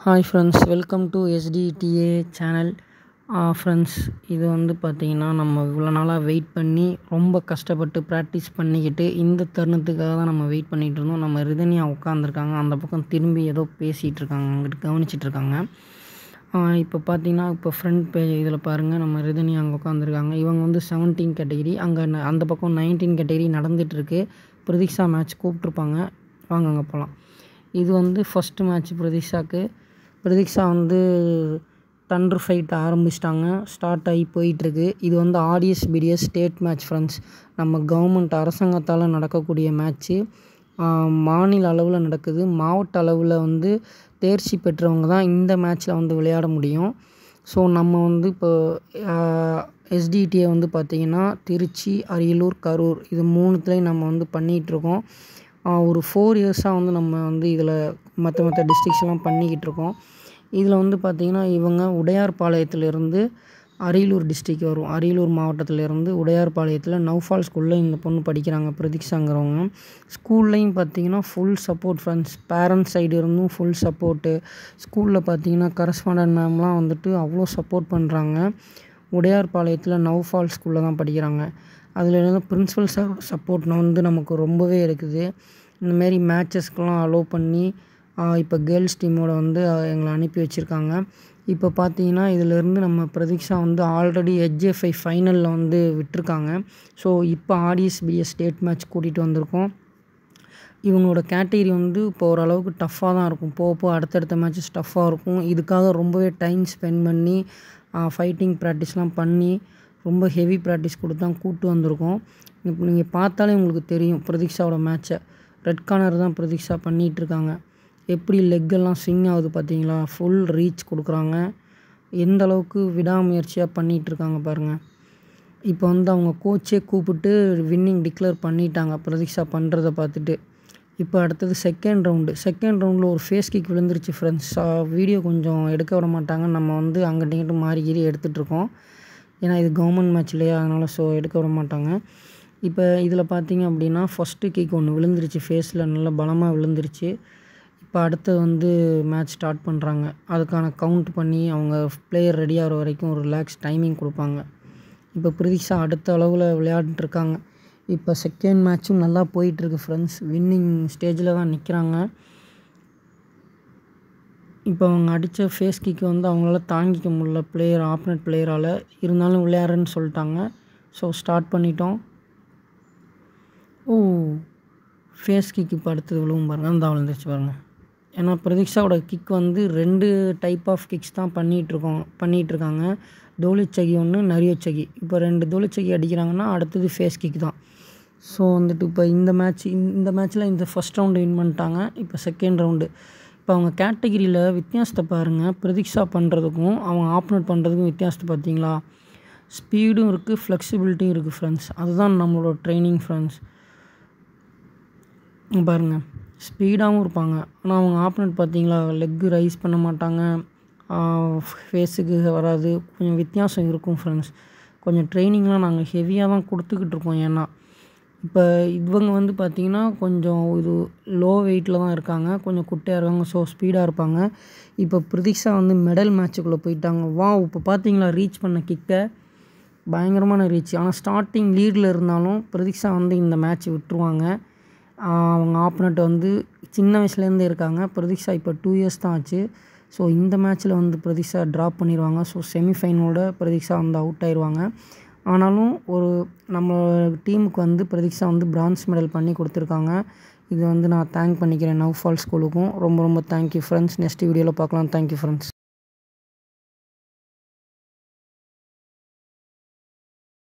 Hi friends, welcome to SDTA channel. Friends, இது வந்து பார்த்திங்கன்னா நம்ம இவ்வளோ நாளாக வெயிட் பண்ணி ரொம்ப கஷ்டப்பட்டு ப்ராக்டிஸ் பண்ணிக்கிட்டு இந்த தருணத்துக்காக தான் நம்ம வெயிட் பண்ணிகிட்டு இருந்தோம். நம்ம ரிதன்யா உட்காந்துருக்காங்க, அந்த பக்கம் திரும்பி ஏதோ பேசிகிட்டு இருக்காங்க, அங்கிட்டு கவனிச்சிட்ருக்காங்க. இப்போ பார்த்திங்கன்னா இப்போ ஃப்ரண்ட் பேஜ் இதில் பாருங்கள், நம்ம ரிதன்யா அங்கே உட்காந்துருக்காங்க. இவங்க வந்து 17 கேட்டகிரி, அங்கே அந்த பக்கம் 19 கேட்டகிரி நடந்துகிட்ருக்கு. பிரதீக்ஷா மேட்ச் கூப்பிட்ருப்பாங்க, வாங்க அங்கே போகலாம். இது வந்து ஃபஸ்ட்டு மேட்ச் பிரதீக்ஷாவுக்கு. பிரதீக்ஷா வந்து தண்டர் ஃபைட் ஆரம்பிச்சிட்டாங்க, ஸ்டார்ட் ஆகி போயிட்டுருக்கு. இது வந்து RSBDS ஸ்டேட் மேட்ச் ஃப்ரெண்ட்ஸ். நம்ம கவர்மெண்ட் அரசாங்கத்தால் நடக்கக்கூடிய மேட்ச்சு. மாநில அளவில் நடக்குது. மாவட்ட அளவில் வந்து தேர்ச்சி பெற்றவங்க தான் இந்த மேட்ச்சில் வந்து விளையாட முடியும். ஸோ நம்ம வந்து இப்போ SDTA வந்து பார்த்திங்கன்னா திருச்சி, அரியலூர், கரூர் இது 3த்துலேயும் நம்ம வந்து பண்ணிகிட்ருக்கோம். ஒரு 4 இயர்ஸாக வந்து நம்ம வந்து இதில் மற்ற டிஸ்ட்ரிக்ஸ்லாம் பண்ணிக்கிட்டுருக்கோம். இதில் வந்து பார்த்திங்கன்னா இவங்க உடையார்பாளையத்துலேருந்து அரியலூர் டிஸ்ட்ரிக் வரும். அரியலூர் மாவட்டத்திலேருந்து உடையார்பாளையத்தில் நௌஃபால் ஸ்கூலில் இந்த பொண்ணு படிக்கிறாங்க, பிரதீக்ஷாங்கிறவங்க. ஸ்கூல்லையும் பார்த்திங்கன்னா full support friends. Parents side இருந்தும் ஃபுல் சப்போர்ட்டு. ஸ்கூலில் பார்த்திங்கன்னா கரஸ்பாண்டன்ட் மேம்லாம் வந்துட்டு அவ்வளோ சப்போர்ட் பண்ணுறாங்க. உடையார்பாளையத்தில் நௌஃபால் ஸ்கூலில் தான் படிக்கிறாங்க. அதில் பிரின்ஸிபல் சப்போர்ட் வந்து நமக்கு ரொம்பவே இருக்குது. இந்தமாரி மேட்சஸ்க்கெலாம் அலோவ் பண்ணி இப்போ கேர்ள்ஸ் டீமோட வந்து எங்களை அனுப்பி வச்சுருக்காங்க. இப்போ பார்த்தீங்கன்னா இதிலேருந்து நம்ம பிரதீக்ஷா வந்து ஆல்ரெடி HFI ஃபைனலில் வந்து விட்டுருக்காங்க. ஸோ இப்போ RSBDS ஸ்டேட் மேட்ச் கூட்டிகிட்டு வந்திருக்கோம். இவங்களோட கேட்டகிரி வந்து இப்போ ஓரளவுக்கு டஃப்பாக தான் இருக்கும். போக அடுத்தடுத்த மேட்சஸ் டஃப்பாக இருக்கும். இதுக்காக ரொம்பவே டைம் ஸ்பெண்ட் பண்ணி ஃபைட்டிங் ப்ராக்டிஸ்லாம் பண்ணி ரொம்ப ஹெவி ப்ராக்டிஸ் கொடுத்து தான் கூப்பிட்டு வந்திருக்கோம். இப்போ நீங்கள் பார்த்தாலே உங்களுக்கு தெரியும் பிரதீக்ஷாவோட மேட்ச்சை. ரெட் கார்னர் தான் பிரதீக்ஷா பண்ணிகிட்ருக்காங்க. எப்படி லெக்கெல்லாம் ஸ்விங் ஆகுது பார்த்தீங்களா? ஃபுல் ரீச் கொடுக்குறாங்க. எந்த அளவுக்கு விடாமுயற்சியாக பண்ணிகிட்ருக்காங்க பாருங்கள். இப்போ வந்து அவங்க கோச்சே கூப்பிட்டு வின்னிங் டிக்ளேர் பண்ணிட்டாங்க பிரதீக்ஷா பண்ணுறத பார்த்துட்டு. இப்போ அடுத்தது செகண்ட் ரவுண்டில் ஒரு ஃபேஸ் கிக் விழுந்துருச்சு ஃப்ரெண்ட்ஸ். வீடியோ கொஞ்சம் எடுக்க விட மாட்டாங்க. நம்ம வந்து அங்கிட்டு இங்கிட்டு மாறி எடுத்துகிட்ருக்கோம். ஏன்னா இது கவர்மெண்ட் மேட்ச் இல்லையா, அதனால் ஸோ எடுக்க விட மாட்டாங்க. இப்போ இதில் பார்த்தீங்க அப்படின்னா ஃபஸ்ட்டு கிக் ஒன்று விழுந்துருச்சு, ஃபேஸில் நல்லா பலமாக விழுந்துருச்சு. இப்போ அடுத்து வந்து மேட்ச் ஸ்டார்ட் பண்ணுறாங்க. அதுக்கான கவுண்ட் பண்ணி அவங்க பிளேயர் ரெடி ஆகிற வரைக்கும் ஒரு ரிலாக்ஸ் டைமிங் கொடுப்பாங்க. இப்போ பிரதீக்ஷா அடுத்த அளவில் விளையாண்டுருக்காங்க. இப்போ செகண்ட் மேட்ச்சும் நல்லா போயிட்டுருக்கு ஃப்ரெண்ட்ஸ். வின்னிங் ஸ்டேஜில் தான் நிற்கிறாங்க. இப்போ அவங்க அடித்த ஃபேஸ் கிக்கு வந்து அவங்களால தாங்கிக்க முடியல ஆப்போனன்ட் பிளேயரால். இருந்தாலும் விளையாடுறேன்னு சொல்லிட்டாங்க. ஸோ ஸ்டார்ட் பண்ணிட்டோம். ஃபேஸ் கிக் இப்போ அடுத்தது விழுவும் பாருங்கள், அந்த விழுந்துருச்சு பாருங்கள். ஏன்னா பிரதீக்ஷாவோட கிக் வந்து 2 டைப் ஆஃப் கிக்ஸ் தான் பண்ணிகிட்ருக்காங்க. தோலிச்சகி ஒன்று, நரியச்சகி. இப்போ 2 தோலிச்சகி அடிக்கிறாங்கன்னா அடுத்தது ஃபேஸ் கிக் தான். ஸோ வந்துட்டு இப்போ இந்த மேட்ச்சில் இந்த ஃபஸ்ட் ரவுண்டு வின் பண்ணிட்டாங்க. இப்போ செகண்ட் ரவுண்டு. இப்போ அவங்க கேட்டகிரியில் வித்தியாசத்தை பாருங்கள். பிரதீக்ஷா பண்ணுறதுக்கும் அவங்க ஆப்போனன்ட் பண்ணுறதுக்கும் வித்தியாசத்தை பார்த்தீங்களா? ஸ்பீடும் இருக்குது, ஃப்ளெக்சிபிலிட்டியும் இருக்குது ஃப்ரெண்ட்ஸ். அதுதான் நம்மளோட ட்ரைனிங் ஃப்ரெண்ட்ஸ். பாருங்கள், ஸ்பீடாகவும் இருப்பாங்க. ஆனால் அவங்க ஆப்போனன்ட் பார்த்தீங்களா, லெக்கு ரைஸ் பண்ண மாட்டாங்க, ஃபேஸுக்கு வராது. கொஞ்சம் வித்தியாசம் இருக்கும் ஃப்ரெண்ட்ஸ். கொஞ்சம் ட்ரைனிங்லாம் நாங்கள் ஹெவியாக தான் கொடுத்துக்கிட்டு இருக்கோம். ஏன்னா இப்போ இவங்க வந்து பார்த்திங்கன்னா கொஞ்சம் இது லோ வெயிட்டில் தான் இருக்காங்க, கொஞ்சம் குட்டையாக இருக்காங்க. ஸோ ஸ்பீடாக இருப்பாங்க. இப்போ பிரதீக்ஷா வந்து மெடல் மேட்சுக்குள்ளே போயிட்டாங்க. இப்போ பார்த்தீங்களா ரீச் பண்ண கிக்கை, பயங்கரமான ரீச். ஆனால் ஸ்டார்டிங் லீடில் இருந்தாலும் பிரதீக்ஷா வந்து இந்த மேட்ச் விட்டுருவாங்க. அவங்க ஆப்போனண்ட் வந்து சின்ன வயசுலேருந்தே இருக்காங்க. பிரதீக்ஷா இப்போ 2 இயர்ஸ் தான் ஆச்சு. ஸோ இந்த மேட்ச்சில் வந்து பிரதீக்ஷா ட்ராப் பண்ணிடுவாங்க. ஸோ செமிஃபைனலோட பிரதீக்ஷா வந்து அவுட் ஆயிடுவாங்க. ஆனாலும் நம்ம டீமுக்கு வந்து பிரதீக்ஷா வந்து பிரான்ஸ் மெடல் பண்ணி கொடுத்துருக்காங்க. இது வந்து நான் தேங்க் பண்ணிக்கிறேன் நௌஃபால் ஸ்கூலுக்கும். ரொம்ப ரொம்ப தேங்க்யூ ஃப்ரெண்ட்ஸ். நெக்ஸ்ட் வீடியோவில் பார்க்கலாம். Thank you friends.